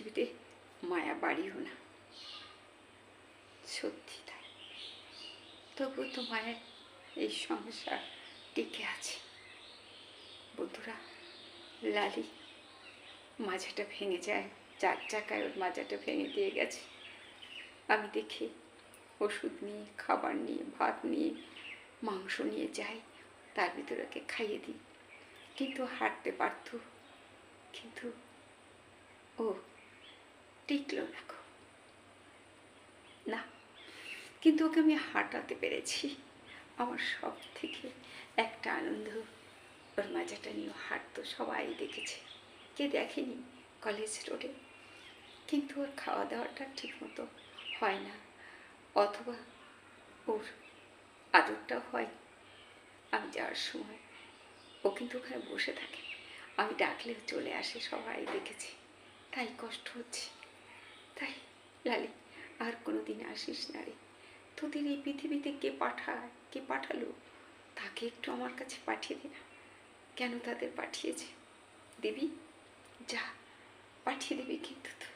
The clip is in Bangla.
পৃথিবীতে মায়া বাড়িও না, সত্যি তাই। তবুও তো মায়ের এই সংসার টিকে আছে। বন্ধুরা, লালি মাজাটা ভেঙে যায়, 4 চাকায় ওর মাজাটা ভেঙে দিয়ে গেছে। আমি দেখি ওষুধ নিয়ে, খাবার নিয়ে, ভাত নিয়ে, মাংস নিয়ে যাই, তার ভিতরে ওকে খাইয়ে দিই। কিন্তু হাঁটতে পারত, কিন্তু ও টিকলো না গো, না। কিন্তু ওকে আমি হাঁটাতে পেরেছি। আমার সব থেকে একটা আনন্দ, ওর মাজাটা নিয়ে হাঁটতো, সবাই দেখেছে। কে দেখেনি কলেজ রোডে? কিন্তু ওর খাওয়া দাওয়াটা ঠিক মতো হয় না, অথবা ওর আদরটা হয়। আমি যাওয়ার সময় ও কিন্তু ওখানে বসে থাকে, আমি ডাকলে চলে আসে, সবাই দেখেছি। তাই কষ্ট হচ্ছে। তাই লালি, আর কোনো দিন আসিস না রে। তোদের এই পৃথিবীতে কে পাঠায়, কে পাঠালো, তাকে একটু আমার কাছে পাঠিয়ে দে না। কেন তাদের পাঠিয়েছে দিবি? যা পাঠিয়ে দিবি কিন্তু।